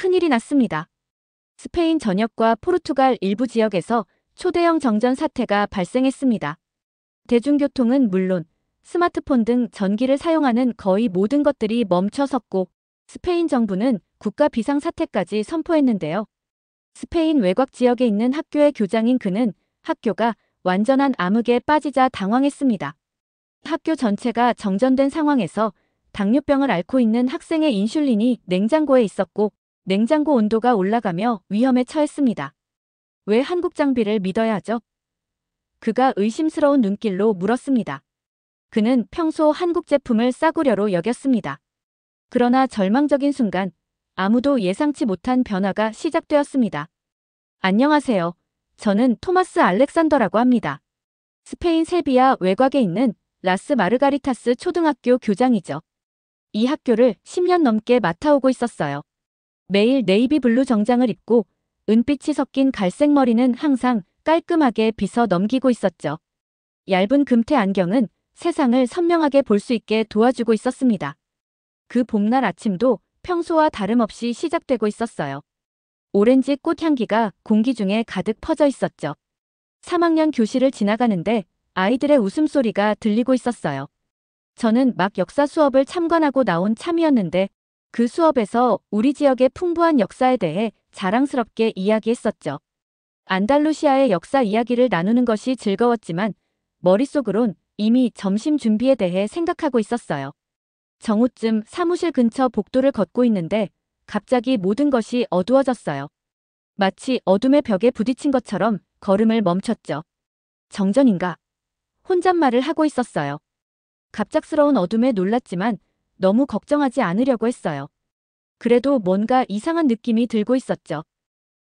큰일이 났습니다. 스페인 전역과 포르투갈 일부 지역에서 초대형 정전 사태가 발생했습니다. 대중교통은 물론 스마트폰 등 전기를 사용하는 거의 모든 것들이 멈춰섰고 스페인 정부는 국가 비상사태까지 선포했는데요. 스페인 외곽 지역에 있는 학교의 교장인 그는 학교가 완전한 암흑에 빠지자 당황했습니다. 학교 전체가 정전된 상황에서 당뇨병을 앓고 있는 학생의 인슐린이 냉장고에 있었고 냉장고 온도가 올라가며 위험에 처했습니다. 왜 한국 장비를 믿어야 하죠? 그가 의심스러운 눈길로 물었습니다. 그는 평소 한국 제품을 싸구려로 여겼습니다. 그러나 절망적인 순간 아무도 예상치 못한 변화가 시작되었습니다. 안녕하세요. 저는 토마스 알렉산더라고 합니다. 스페인 세비야 외곽에 있는 라스 마르가리타스 초등학교 교장이죠. 이 학교를 10년 넘게 맡아오고 있었어요. 매일 네이비 블루 정장을 입고 은빛이 섞인 갈색 머리는 항상 깔끔하게 빗어 넘기고 있었죠. 얇은 금태 안경은 세상을 선명하게 볼 수 있게 도와주고 있었습니다. 그 봄날 아침도 평소와 다름없이 시작되고 있었어요. 오렌지 꽃향기가 공기 중에 가득 퍼져 있었죠. 3학년 교실을 지나가는데 아이들의 웃음소리가 들리고 있었어요. 저는 막 역사 수업을 참관하고 나온 참이었는데 그 수업에서 우리 지역의 풍부한 역사에 대해 자랑스럽게 이야기했었죠. 안달루시아의 역사 이야기를 나누는 것이 즐거웠지만 머릿속으론 이미 점심 준비에 대해 생각하고 있었어요. 정오쯤 사무실 근처 복도를 걷고 있는데 갑자기 모든 것이 어두워졌어요. 마치 어둠의 벽에 부딪힌 것처럼 걸음을 멈췄죠. 정전인가? 혼잣말을 하고 있었어요. 갑작스러운 어둠에 놀랐지만 너무 걱정하지 않으려고 했어요. 그래도 뭔가 이상한 느낌이 들고 있었죠.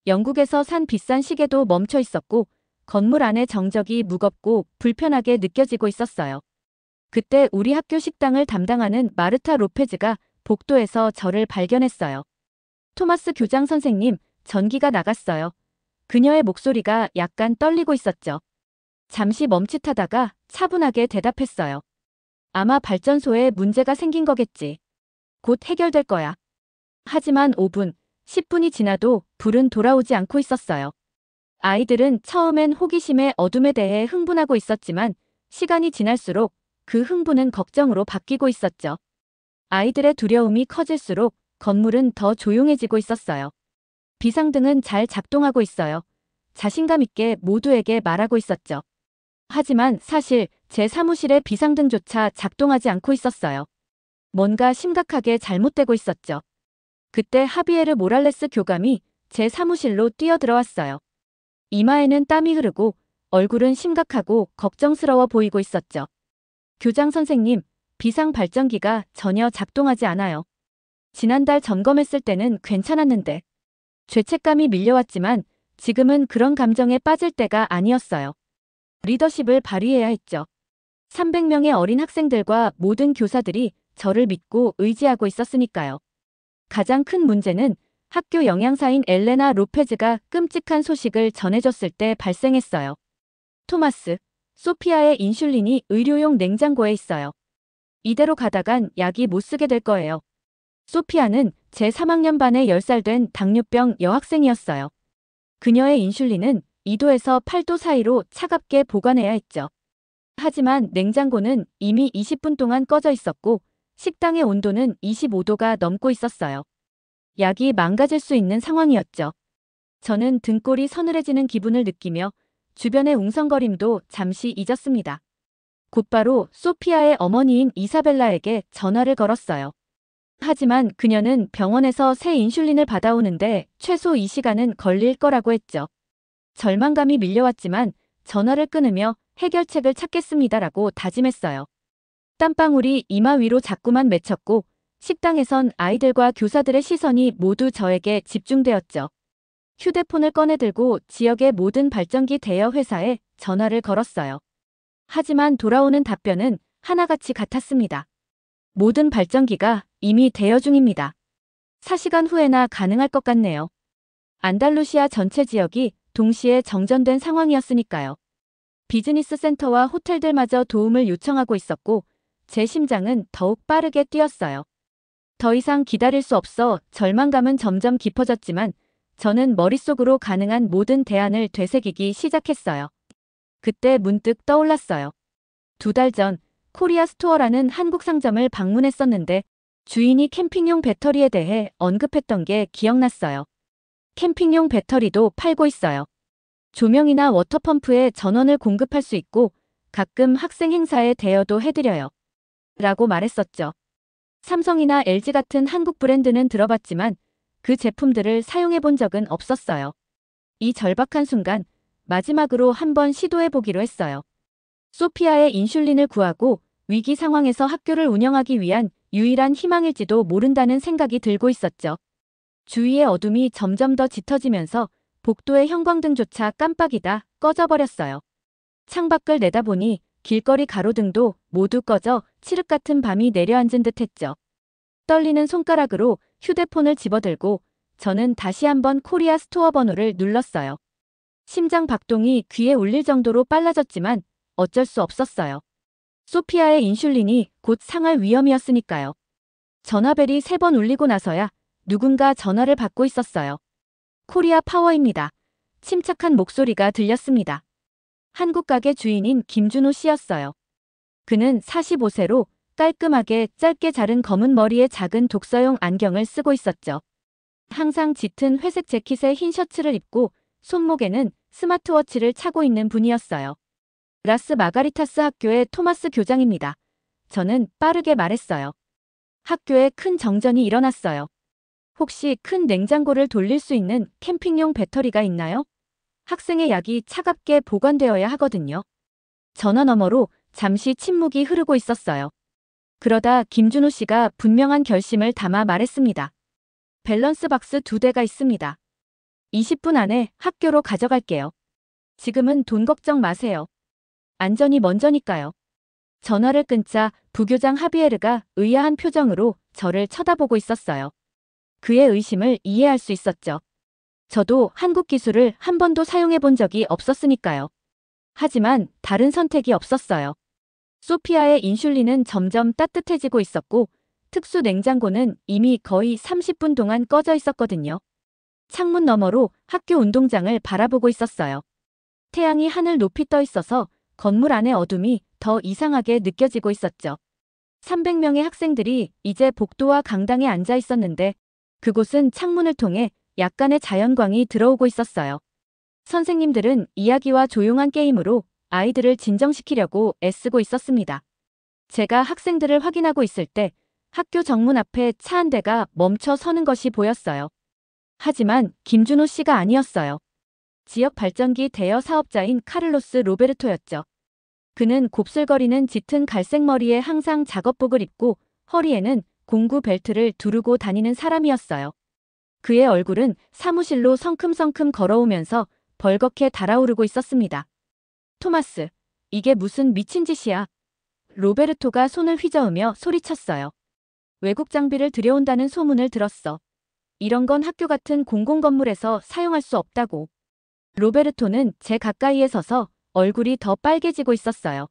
영국에서 산 비싼 시계도 멈춰 있었고 건물 안의 정적이 무겁고 불편하게 느껴지고 있었어요. 그때 우리 학교 식당을 담당하는 마르타 로페즈가 복도에서 저를 발견했어요. 토마스 교장 선생님, 전기가 나갔어요. 그녀의 목소리가 약간 떨리고 있었죠. 잠시 멈칫하다가 차분하게 대답했어요. 아마 발전소에 문제가 생긴 거겠지. 곧 해결될 거야. 하지만 5분, 10분이 지나도 불은 돌아오지 않고 있었어요. 아이들은 처음엔 호기심에 어둠에 대해 흥분하고 있었지만 시간이 지날수록 그 흥분은 걱정으로 바뀌고 있었죠. 아이들의 두려움이 커질수록 건물은 더 조용해지고 있었어요. 비상등은 잘 작동하고 있어요. 자신감 있게 모두에게 말하고 있었죠. 하지만 사실 제 사무실의 비상등조차 작동하지 않고 있었어요. 뭔가 심각하게 잘못되고 있었죠. 그때 하비에르 모랄레스 교감이 제 사무실로 뛰어들어왔어요. 이마에는 땀이 흐르고 얼굴은 심각하고 걱정스러워 보이고 있었죠. 교장 선생님, 비상 발전기가 전혀 작동하지 않아요. 지난달 점검했을 때는 괜찮았는데. 죄책감이 밀려왔지만 지금은 그런 감정에 빠질 때가 아니었어요. 리더십을 발휘해야 했죠. 300명의 어린 학생들과 모든 교사들이 저를 믿고 의지하고 있었으니까요. 가장 큰 문제는 학교 영양사인 엘레나 로페즈가 끔찍한 소식을 전해줬을 때 발생했어요. 토마스, 소피아의 인슐린이 의료용 냉장고에 있어요. 이대로 가다간 약이 못 쓰게 될 거예요. 소피아는 제 3학년 반의 10살 된 당뇨병 여학생이었어요. 그녀의 인슐린은 2도에서 8도 사이로 차갑게 보관해야 했죠. 하지만 냉장고는 이미 20분 동안 꺼져 있었고 식당의 온도는 25도가 넘고 있었어요. 약이 망가질 수 있는 상황이었죠. 저는 등골이 서늘해지는 기분을 느끼며 주변의 웅성거림도 잠시 잊었습니다. 곧바로 소피아의 어머니인 이사벨라에게 전화를 걸었어요. 하지만 그녀는 병원에서 새 인슐린을 받아오는데 최소 2시간은 걸릴 거라고 했죠. 절망감이 밀려왔지만 전화를 끊으며 해결책을 찾겠습니다라고 다짐했어요. 땀방울이 이마 위로 자꾸만 맺혔고 식당에선 아이들과 교사들의 시선이 모두 저에게 집중되었죠. 휴대폰을 꺼내들고 지역의 모든 발전기 대여 회사에 전화를 걸었어요. 하지만 돌아오는 답변은 하나같이 같았습니다. 모든 발전기가 이미 대여 중입니다. 4시간 후에나 가능할 것 같네요. 안달루시아 전체 지역이 동시에 정전된 상황이었으니까요. 비즈니스 센터와 호텔들마저 도움을 요청하고 있었고 제 심장은 더욱 빠르게 뛰었어요. 더 이상 기다릴 수 없어 절망감은 점점 깊어졌지만 저는 머릿속으로 가능한 모든 대안을 되새기기 시작했어요. 그때 문득 떠올랐어요. 2달 전 코리아 스토어라는 한국 상점을 방문했었는데 주인이 캠핑용 배터리에 대해 언급했던 게 기억났어요. 캠핑용 배터리도 팔고 있어요. 조명이나 워터펌프에 전원을 공급할 수 있고 가끔 학생 행사에 대여도 해드려요. 라고 말했었죠. 삼성이나 LG 같은 한국 브랜드는 들어봤지만 그 제품들을 사용해 본 적은 없었어요. 이 절박한 순간 마지막으로 한번 시도해 보기로 했어요. 소피아의 인슐린을 구하고 위기 상황에서 학교를 운영하기 위한 유일한 희망일지도 모른다는 생각이 들고 있었죠. 주위의 어둠이 점점 더 짙어지면서 복도의 형광등조차 깜빡이다 꺼져버렸어요. 창밖을 내다보니 길거리 가로등도 모두 꺼져 칠흑 같은 밤이 내려앉은 듯 했죠. 떨리는 손가락으로 휴대폰을 집어들고 저는 다시 한번 코리아 스토어 번호를 눌렀어요. 심장 박동이 귀에 울릴 정도로 빨라졌지만 어쩔 수 없었어요. 소피아의 인슐린이 곧 상할 위험이었으니까요. 전화벨이 3번 울리고 나서야 누군가 전화를 받고 있었어요. 코리아 파워입니다. 침착한 목소리가 들렸습니다. 한국 가게 주인인 김준호 씨였어요. 그는 45세로 깔끔하게 짧게 자른 검은 머리에 작은 독서용 안경을 쓰고 있었죠. 항상 짙은 회색 재킷에 흰 셔츠를 입고 손목에는 스마트워치를 차고 있는 분이었어요. 라스 마가리타스 학교의 토마스 교장입니다. 저는 빠르게 말했어요. 학교에 큰 정전이 일어났어요. 혹시 큰 냉장고를 돌릴 수 있는 캠핑용 배터리가 있나요? 학생의 약이 차갑게 보관되어야 하거든요. 전화 너머로 잠시 침묵이 흐르고 있었어요. 그러다 김준호 씨가 분명한 결심을 담아 말했습니다. 밸런스 박스 2대가 있습니다. 20분 안에 학교로 가져갈게요. 지금은 돈 걱정 마세요. 안전이 먼저니까요. 전화를 끊자 부교장 하비에르가 의아한 표정으로 저를 쳐다보고 있었어요. 그의 의심을 이해할 수 있었죠. 저도 한국 기술을 한 번도 사용해 본 적이 없었으니까요. 하지만 다른 선택이 없었어요. 소피아의 인슐린은 점점 따뜻해지고 있었고 특수 냉장고는 이미 거의 30분 동안 꺼져 있었거든요. 창문 너머로 학교 운동장을 바라보고 있었어요. 태양이 하늘 높이 떠 있어서 건물 안의 어둠이 더 이상하게 느껴지고 있었죠. 300명의 학생들이 이제 복도와 강당에 앉아 있었는데 그곳은 창문을 통해 약간의 자연광이 들어오고 있었어요. 선생님들은 이야기와 조용한 게임으로 아이들을 진정시키려고 애쓰고 있었습니다. 제가 학생들을 확인하고 있을 때 학교 정문 앞에 차 한 대가 멈춰 서는 것이 보였어요. 하지만 김준호 씨가 아니었어요. 지역 발전기 대여 사업자인 카를로스 로베르토였죠. 그는 곱슬거리는 짙은 갈색 머리에 항상 작업복을 입고 허리에는 공구 벨트를 두르고 다니는 사람이었어요. 그의 얼굴은 사무실로 성큼성큼 걸어오면서 벌겋게 달아오르고 있었습니다. 토마스, 이게 무슨 미친 짓이야. 로베르토가 손을 휘저으며 소리쳤어요. 외국 장비를 들여온다는 소문을 들었어. 이런 건 학교 같은 공공건물에서 사용할 수 없다고. 로베르토는 제 가까이에 서서 얼굴이 더 빨개지고 있었어요.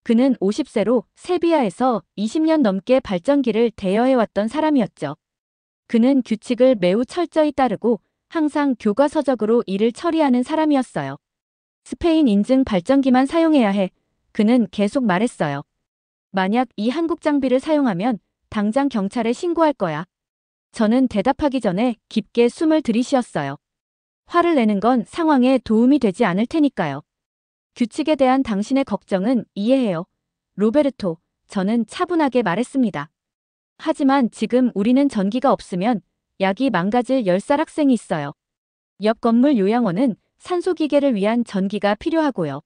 그는 50세로 세비야에서 20년 넘게 발전기를 대여해왔던 사람이었죠. 그는 규칙을 매우 철저히 따르고 항상 교과서적으로 일을 처리하는 사람이었어요. 스페인 인증 발전기만 사용해야 해. 그는 계속 말했어요. 만약 이 한국 장비를 사용하면 당장 경찰에 신고할 거야. 저는 대답하기 전에 깊게 숨을 들이쉬었어요. 화를 내는 건 상황에 도움이 되지 않을 테니까요. 규칙에 대한 당신의 걱정은 이해해요. 로베르토, 저는 차분하게 말했습니다. 하지만 지금 우리는 전기가 없으면 약이 망가질 10살 학생이 있어요. 옆 건물 요양원은 산소기계를 위한 전기가 필요하고요.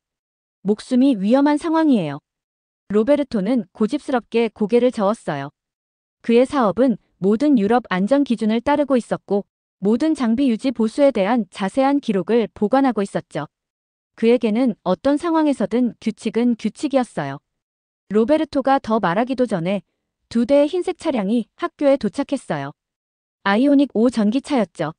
목숨이 위험한 상황이에요. 로베르토는 고집스럽게 고개를 저었어요. 그의 사업은 모든 유럽 안전 기준을 따르고 있었고 모든 장비 유지 보수에 대한 자세한 기록을 보관하고 있었죠. 그에게는 어떤 상황에서든 규칙은 규칙이었어요. 로베르토가 더 말하기도 전에 2대의 흰색 차량이 학교에 도착했어요. 아이오닉 5 전기차였죠.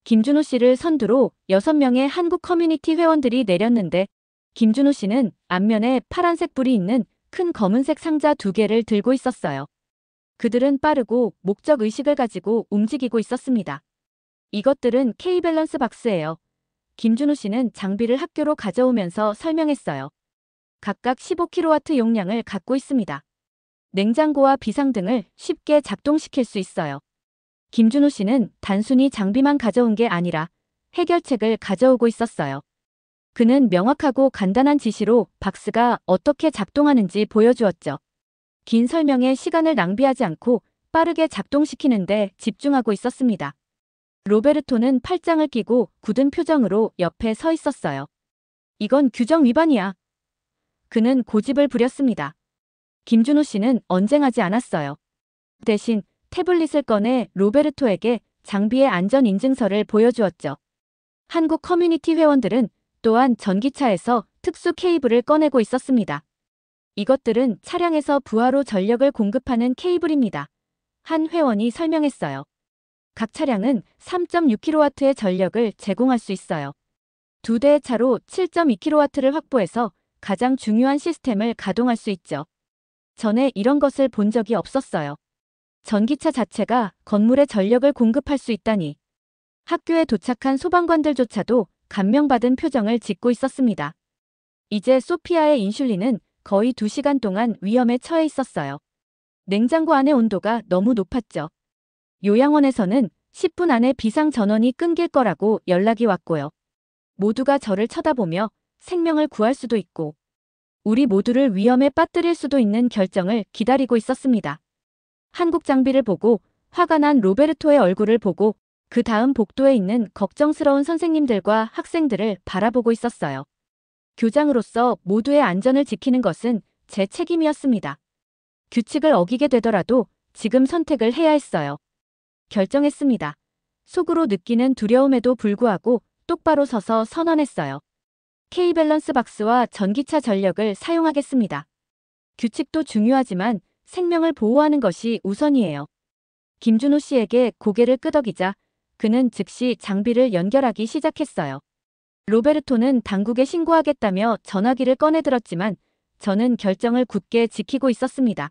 김준호 씨를 선두로 6명의 한국 커뮤니티 회원들이 내렸는데 김준호 씨는 앞면에 파란색 불이 있는 큰 검은색 상자 2개를 들고 있었어요. 그들은 빠르고 목적 의식을 가지고 움직이고 있었습니다. 이것들은 K-밸런스 박스예요. 김준우 씨는 장비를 학교로 가져오면서 설명했어요. 각각 15kW 용량을 갖고 있습니다. 냉장고와 비상등을 쉽게 작동시킬 수 있어요. 김준우 씨는 단순히 장비만 가져온 게 아니라 해결책을 가져오고 있었어요. 그는 명확하고 간단한 지시로 박스가 어떻게 작동하는지 보여주었죠. 긴 설명에 시간을 낭비하지 않고 빠르게 작동시키는 데 집중하고 있었습니다. 로베르토는 팔짱을 끼고 굳은 표정으로 옆에 서 있었어요. 이건 규정 위반이야. 그는 고집을 부렸습니다. 김준우 씨는 언쟁하지 않았어요. 대신 태블릿을 꺼내 로베르토에게 장비의 안전 인증서를 보여주었죠. 한국 커뮤니티 회원들은 또한 전기차에서 특수 케이블을 꺼내고 있었습니다. 이것들은 차량에서 부하로 전력을 공급하는 케이블입니다. 한 회원이 설명했어요. 각 차량은 3.6kW의 전력을 제공할 수 있어요. 두 대의 차로 7.2kW를 확보해서 가장 중요한 시스템을 가동할 수 있죠. 전에 이런 것을 본 적이 없었어요. 전기차 자체가 건물에 전력을 공급할 수 있다니. 학교에 도착한 소방관들조차도 감명받은 표정을 짓고 있었습니다. 이제 소피아의 인슐린은 거의 2시간 동안 위험에 처해 있었어요. 냉장고 안의 온도가 너무 높았죠. 요양원에서는 10분 안에 비상 전원이 끊길 거라고 연락이 왔고요. 모두가 저를 쳐다보며 생명을 구할 수도 있고 우리 모두를 위험에 빠뜨릴 수도 있는 결정을 기다리고 있었습니다. 한국 장비를 보고 화가 난 로베르토의 얼굴을 보고 그 다음 복도에 있는 걱정스러운 선생님들과 학생들을 바라보고 있었어요. 교장으로서 모두의 안전을 지키는 것은 제 책임이었습니다. 규칙을 어기게 되더라도 지금 선택을 해야 했어요. 결정했습니다. 속으로 느끼는 두려움에도 불구하고 똑바로 서서 선언했어요. K-밸런스 박스와 전기차 전력을 사용하겠습니다. 규칙도 중요하지만 생명을 보호하는 것이 우선이에요. 김준호 씨에게 고개를 끄덕이자 그는 즉시 장비를 연결하기 시작했어요. 로베르토는 당국에 신고하겠다며 전화기를 꺼내들었지만 저는 결정을 굳게 지키고 있었습니다.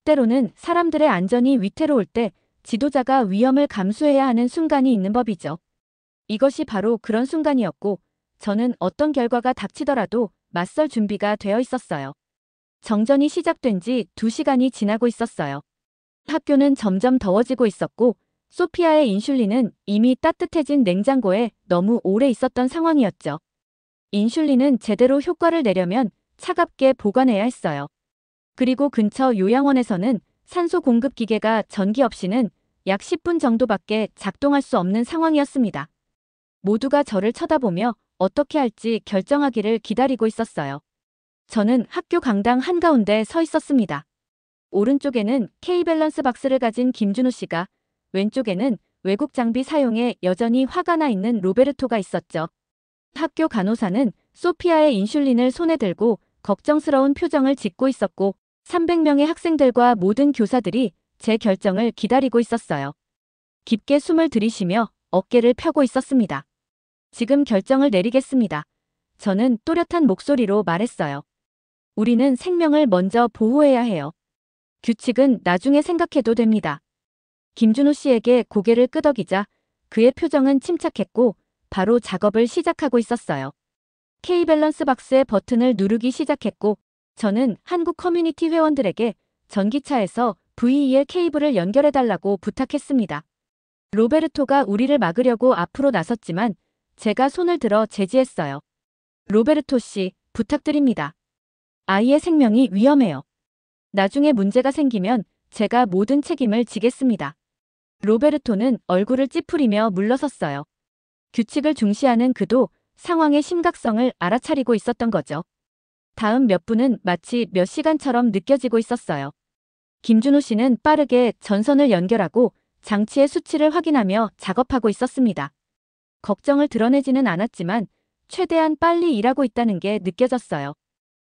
때로는 사람들의 안전이 위태로울 때 지도자가 위험을 감수해야 하는 순간이 있는 법이죠. 이것이 바로 그런 순간이었고 저는 어떤 결과가 닥치더라도 맞설 준비가 되어 있었어요. 정전이 시작된 지 2시간이 지나고 있었어요. 학교는 점점 더워지고 있었고 소피아의 인슐린은 이미 따뜻해진 냉장고에 너무 오래 있었던 상황이었죠. 인슐린은 제대로 효과를 내려면 차갑게 보관해야 했어요. 그리고 근처 요양원에서는 산소 공급 기계가 전기 없이는 약 10분 정도밖에 작동할 수 없는 상황이었습니다. 모두가 저를 쳐다보며 어떻게 할지 결정하기를 기다리고 있었어요. 저는 학교 강당 한가운데 서 있었습니다. 오른쪽에는 K-밸런스 박스를 가진 김준우 씨가, 왼쪽에는 외국 장비 사용에 여전히 화가 나 있는 로베르토가 있었죠. 학교 간호사는 소피아의 인슐린을 손에 들고 걱정스러운 표정을 짓고 있었고 300명의 학생들과 모든 교사들이 제 결정을 기다리고 있었어요. 깊게 숨을 들이쉬며 어깨를 펴고 있었습니다. 지금 결정을 내리겠습니다. 저는 또렷한 목소리로 말했어요. 우리는 생명을 먼저 보호해야 해요. 규칙은 나중에 생각해도 됩니다. 김준호 씨에게 고개를 끄덕이자 그의 표정은 침착했고 바로 작업을 시작하고 있었어요. K-밸런스 박스의 버튼을 누르기 시작했고 저는 한국 커뮤니티 회원들에게 전기차에서 VEL 케이블을 연결해달라고 부탁했습니다. 로베르토가 우리를 막으려고 앞으로 나섰지만 제가 손을 들어 제지했어요. 로베르토 씨, 부탁드립니다. 아이의 생명이 위험해요. 나중에 문제가 생기면 제가 모든 책임을 지겠습니다. 로베르토는 얼굴을 찌푸리며 물러섰어요. 규칙을 중시하는 그도 상황의 심각성을 알아차리고 있었던 거죠. 다음 몇 분은 마치 몇 시간처럼 느껴지고 있었어요. 김준호 씨는 빠르게 전선을 연결하고 장치의 수치를 확인하며 작업하고 있었습니다. 걱정을 드러내지는 않았지만 최대한 빨리 일하고 있다는 게 느껴졌어요.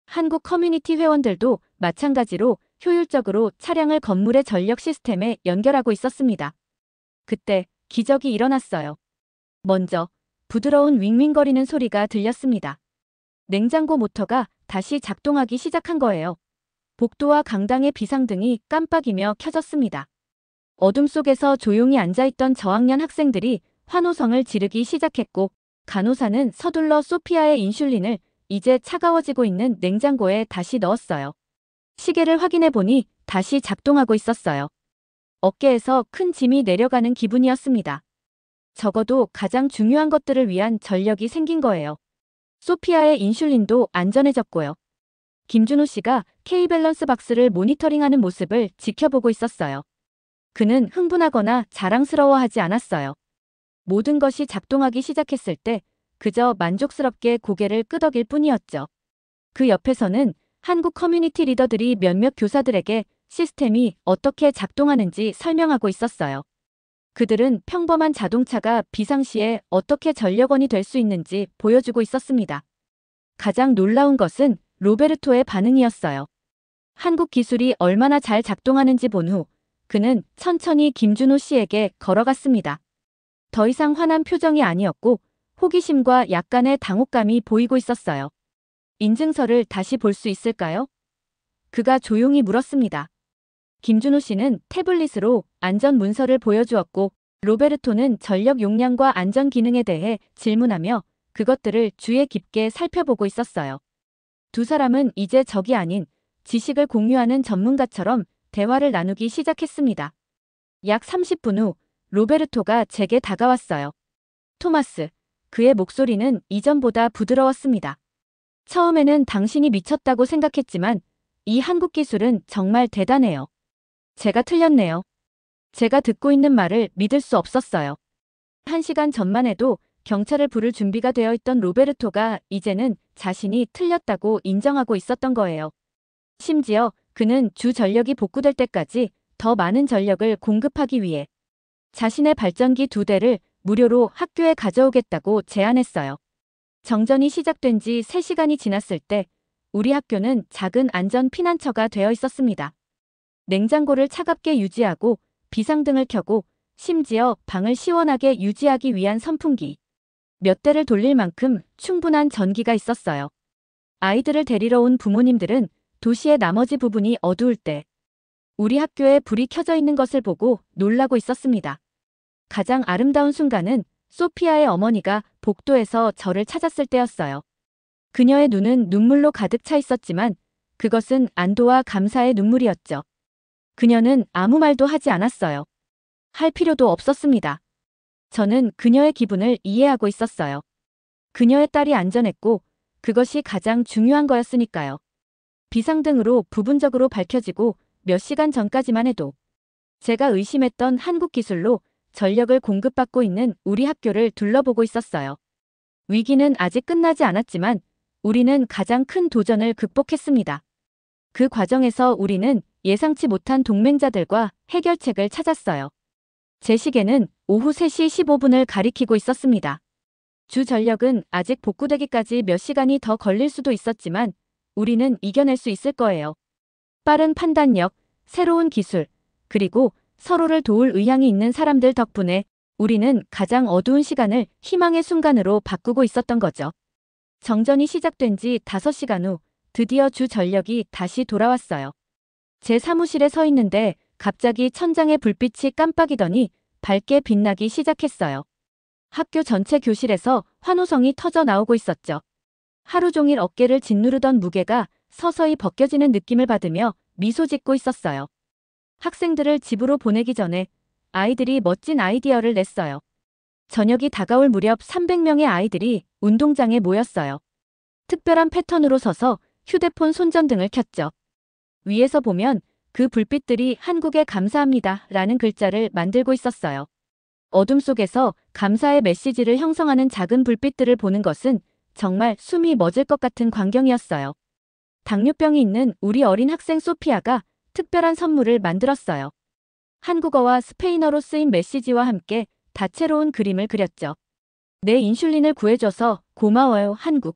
한국 커뮤니티 회원들도 마찬가지로 효율적으로 차량을 건물의 전력 시스템에 연결하고 있었습니다. 그때 기적이 일어났어요. 먼저 부드러운 윙윙거리는 소리가 들렸습니다. 냉장고 모터가 다시 작동하기 시작한 거예요. 복도와 강당의 비상등이 깜빡이며 켜졌습니다. 어둠 속에서 조용히 앉아있던 저학년 학생들이 환호성을 지르기 시작했고 간호사는 서둘러 소피아의 인슐린을 이제 차가워지고 있는 냉장고에 다시 넣었어요. 시계를 확인해 보니 다시 작동하고 있었어요. 어깨에서 큰 짐이 내려가는 기분이었습니다. 적어도 가장 중요한 것들을 위한 전력이 생긴 거예요. 소피아의 인슐린도 안전해졌고요. 김준호 씨가 K-밸런스 박스를 모니터링하는 모습을 지켜보고 있었어요. 그는 흥분하거나 자랑스러워하지 않았어요. 모든 것이 작동하기 시작했을 때 그저 만족스럽게 고개를 끄덕일 뿐이었죠. 그 옆에서는 한국 커뮤니티 리더들이 몇몇 교사들에게 시스템이 어떻게 작동하는지 설명하고 있었어요. 그들은 평범한 자동차가 비상시에 어떻게 전력원이 될 수 있는지 보여주고 있었습니다. 가장 놀라운 것은 로베르토의 반응이었어요. 한국 기술이 얼마나 잘 작동하는지 본 후 그는 천천히 김준호 씨에게 걸어갔습니다. 더 이상 화난 표정이 아니었고 호기심과 약간의 당혹감이 보이고 있었어요. 인증서를 다시 볼 수 있을까요? 그가 조용히 물었습니다. 김준호 씨는 태블릿으로 안전 문서를 보여주었고 로베르토는 전력 용량과 안전 기능에 대해 질문하며 그것들을 주의 깊게 살펴보고 있었어요. 두 사람은 이제 적이 아닌 지식을 공유하는 전문가처럼 대화를 나누기 시작했습니다. 약 30분 후 로베르토가 제게 다가왔어요. 토마스, 그의 목소리는 이전보다 부드러웠습니다. 처음에는 당신이 미쳤다고 생각했지만 이 한국 기술은 정말 대단해요. 제가 틀렸네요. 제가 듣고 있는 말을 믿을 수 없었어요. 1시간 전만 해도 경찰을 부를 준비가 되어 있던 로베르토가 이제는 자신이 틀렸다고 인정하고 있었던 거예요. 심지어 그는 주 전력이 복구될 때까지 더 많은 전력을 공급하기 위해 자신의 발전기 2대를 무료로 학교에 가져오겠다고 제안했어요. 정전이 시작된 지 3시간이 지났을 때 우리 학교는 작은 안전 피난처가 되어 있었습니다. 냉장고를 차갑게 유지하고 비상등을 켜고 심지어 방을 시원하게 유지하기 위한 선풍기 몇 대를 돌릴 만큼 충분한 전기가 있었어요. 아이들을 데리러 온 부모님들은 도시의 나머지 부분이 어두울 때 우리 학교에 불이 켜져 있는 것을 보고 놀라고 있었습니다. 가장 아름다운 순간은 소피아의 어머니가 복도에서 저를 찾았을 때였어요. 그녀의 눈은 눈물로 가득 차 있었지만 그것은 안도와 감사의 눈물이었죠. 그녀는 아무 말도 하지 않았어요. 할 필요도 없었습니다. 저는 그녀의 기분을 이해하고 있었어요. 그녀의 딸이 안전했고 그것이 가장 중요한 거였으니까요. 비상등으로 부분적으로 밝혀지고 몇 시간 전까지만 해도 제가 의심했던 한국 기술로 전력을 공급받고 있는 우리 학교를 둘러보고 있었어요. 위기는 아직 끝나지 않았지만 우리는 가장 큰 도전을 극복했습니다. 그 과정에서 우리는 예상치 못한 동맹자들과 해결책을 찾았어요. 제 시계는 오후 3시 15분을 가리키고 있었습니다. 주 전력은 아직 복구되기까지 몇 시간이 더 걸릴 수도 있었지만 우리는 이겨낼 수 있을 거예요. 빠른 판단력, 새로운 기술, 그리고 서로를 도울 의향이 있는 사람들 덕분에 우리는 가장 어두운 시간을 희망의 순간으로 바꾸고 있었던 거죠. 정전이 시작된 지 5시간 후 드디어 주 전력이 다시 돌아왔어요. 제 사무실에 서 있는데 갑자기 천장의 불빛이 깜빡이더니 밝게 빛나기 시작했어요. 학교 전체 교실에서 환호성이 터져 나오고 있었죠. 하루 종일 어깨를 짓누르던 무게가 서서히 벗겨지는 느낌을 받으며 미소 짓고 있었어요. 학생들을 집으로 보내기 전에 아이들이 멋진 아이디어를 냈어요. 저녁이 다가올 무렵 300명의 아이들이 운동장에 모였어요. 특별한 패턴으로 서서 휴대폰 손전등을 켰죠. 위에서 보면 그 불빛들이 한국에 감사합니다 라는 글자를 만들고 있었어요. 어둠 속에서 감사의 메시지를 형성하는 작은 불빛들을 보는 것은 정말 숨이 멎을 것 같은 광경이었어요. 당뇨병이 있는 우리 어린 학생 소피아가 특별한 선물을 만들었어요. 한국어와 스페인어로 쓰인 메시지와 함께 다채로운 그림을 그렸죠. 내 인슐린을 구해줘서 고마워요, 한국.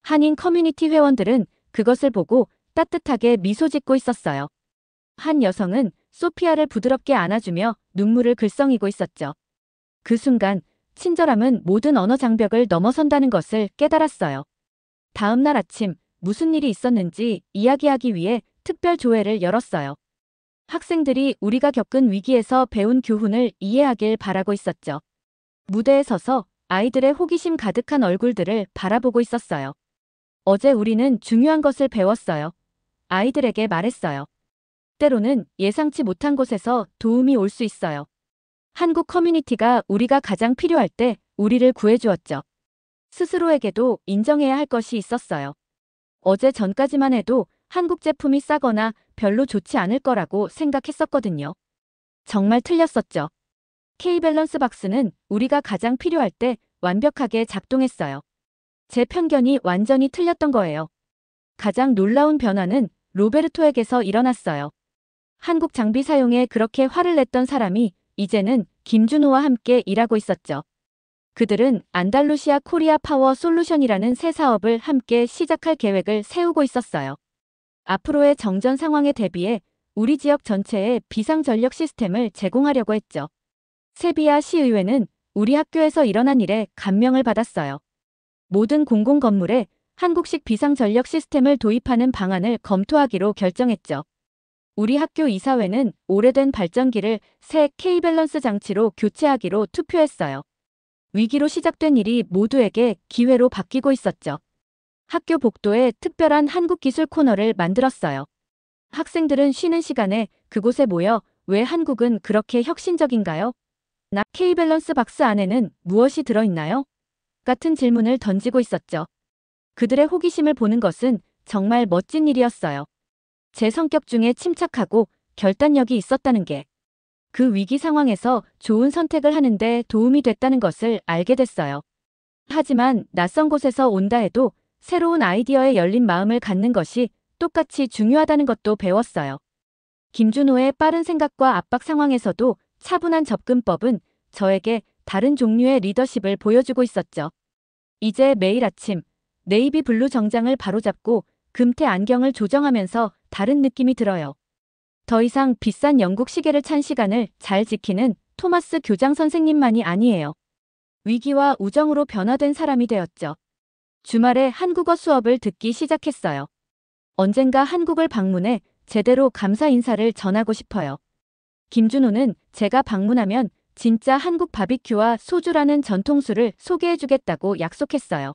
한인 커뮤니티 회원들은 그것을 보고 따뜻하게 미소 짓고 있었어요. 한 여성은 소피아를 부드럽게 안아주며 눈물을 글썽이고 있었죠. 그 순간 친절함은 모든 언어 장벽을 넘어선다는 것을 깨달았어요. 다음 날 아침 무슨 일이 있었는지 이야기하기 위해 특별 조회를 열었어요. 학생들이 우리가 겪은 위기에서 배운 교훈을 이해하길 바라고 있었죠. 무대에 서서 아이들의 호기심 가득한 얼굴들을 바라보고 있었어요. 어제 우리는 중요한 것을 배웠어요. 아이들에게 말했어요. 때로는 예상치 못한 곳에서 도움이 올 수 있어요. 한국 커뮤니티가 우리가 가장 필요할 때 우리를 구해주었죠. 스스로에게도 인정해야 할 것이 있었어요. 어제 전까지만 해도 한국 제품이 싸거나 별로 좋지 않을 거라고 생각했었거든요. 정말 틀렸었죠. K밸런스 박스는 우리가 가장 필요할 때 완벽하게 작동했어요. 제 편견이 완전히 틀렸던 거예요. 가장 놀라운 변화는 로베르토에게서 일어났어요. 한국 장비 사용에 그렇게 화를 냈던 사람이 이제는 김준호와 함께 일하고 있었죠. 그들은 안달루시아 코리아 파워 솔루션이라는 새 사업을 함께 시작할 계획을 세우고 있었어요. 앞으로의 정전 상황에 대비해 우리 지역 전체에 비상전력 시스템을 제공하려고 했죠. 세비야 시의회는 우리 학교에서 일어난 일에 감명을 받았어요. 모든 공공건물에 한국식 비상전력 시스템을 도입하는 방안을 검토하기로 결정했죠. 우리 학교 이사회는 오래된 발전기를 새 K밸런스 장치로 교체하기로 투표했어요. 위기로 시작된 일이 모두에게 기회로 바뀌고 있었죠. 학교 복도에 특별한 한국기술 코너를 만들었어요. 학생들은 쉬는 시간에 그곳에 모여 왜 한국은 그렇게 혁신적인가요? 나 K밸런스 박스 안에는 무엇이 들어있나요? 같은 질문을 던지고 있었죠. 그들의 호기심을 보는 것은 정말 멋진 일이었어요. 제 성격 중에 침착하고 결단력이 있었다는 게 그 위기 상황에서 좋은 선택을 하는데 도움이 됐다는 것을 알게 됐어요. 하지만 낯선 곳에서 온다 해도 새로운 아이디어에 열린 마음을 갖는 것이 똑같이 중요하다는 것도 배웠어요. 김준호의 빠른 생각과 압박 상황에서도 차분한 접근법은 저에게 다른 종류의 리더십을 보여주고 있었죠. 이제 매일 아침 네이비 블루 정장을 바로잡고 금태 안경을 조정하면서 다른 느낌이 들어요. 더 이상 비싼 영국 시계를 찬 시간을 잘 지키는 토마스 교장 선생님만이 아니에요. 위기와 우정으로 변화된 사람이 되었죠. 주말에 한국어 수업을 듣기 시작했어요. 언젠가 한국을 방문해 제대로 감사 인사를 전하고 싶어요. 김준호는 제가 방문하면 진짜 한국 바비큐와 소주라는 전통술을 소개해주겠다고 약속했어요.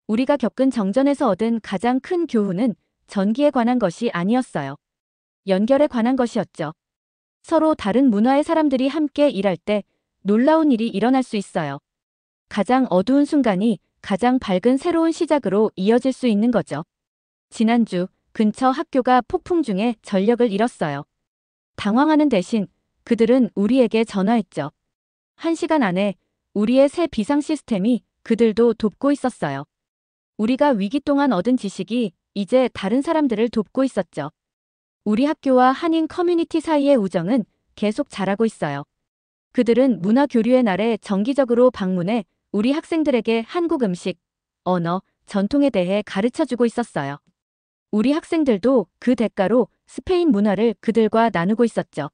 우리가 겪은 정전에서 얻은 가장 큰 교훈은 전기에 관한 것이 아니었어요. 연결에 관한 것이었죠. 서로 다른 문화의 사람들이 함께 일할 때 놀라운 일이 일어날 수 있어요. 가장 어두운 순간이 가장 밝은 새로운 시작으로 이어질 수 있는 거죠. 지난주 근처 학교가 폭풍 중에 전력을 잃었어요. 당황하는 대신 그들은 우리에게 전화했죠. 1시간 안에 우리의 새 비상 시스템이 그들도 돕고 있었어요. 우리가 위기 동안 얻은 지식이 이제 다른 사람들을 돕고 있었죠. 우리 학교와 한인 커뮤니티 사이의 우정은 계속 자라고 있어요. 그들은 문화 교류의 날에 정기적으로 방문해 우리 학생들에게 한국 음식, 언어, 전통에 대해 가르쳐주고 있었어요. 우리 학생들도 그 대가로 스페인 문화를 그들과 나누고 있었죠.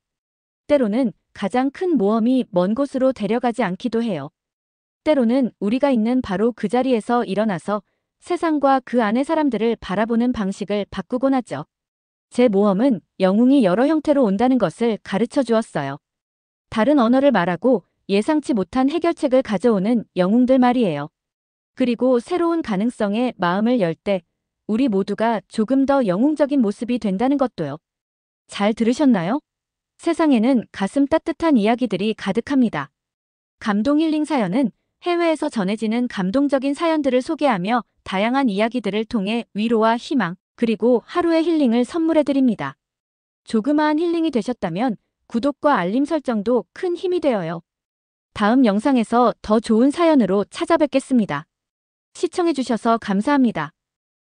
때로는 가장 큰 모험이 먼 곳으로 데려가지 않기도 해요. 때로는 우리가 있는 바로 그 자리에서 일어나서 세상과 그 안의 사람들을 바라보는 방식을 바꾸곤 하죠. 제 모험은 영웅이 여러 형태로 온다는 것을 가르쳐 주었어요. 다른 언어를 말하고 예상치 못한 해결책을 가져오는 영웅들 말이에요. 그리고 새로운 가능성에 마음을 열 때 우리 모두가 조금 더 영웅적인 모습이 된다는 것도요. 잘 들으셨나요? 세상에는 가슴 따뜻한 이야기들이 가득합니다. 감동 힐링 사연은 해외에서 전해지는 감동적인 사연들을 소개하며 다양한 이야기들을 통해 위로와 희망, 그리고 하루의 힐링을 선물해드립니다. 조그마한 힐링이 되셨다면 구독과 알림 설정도 큰 힘이 되어요. 다음 영상에서 더 좋은 사연으로 찾아뵙겠습니다. 시청해주셔서 감사합니다.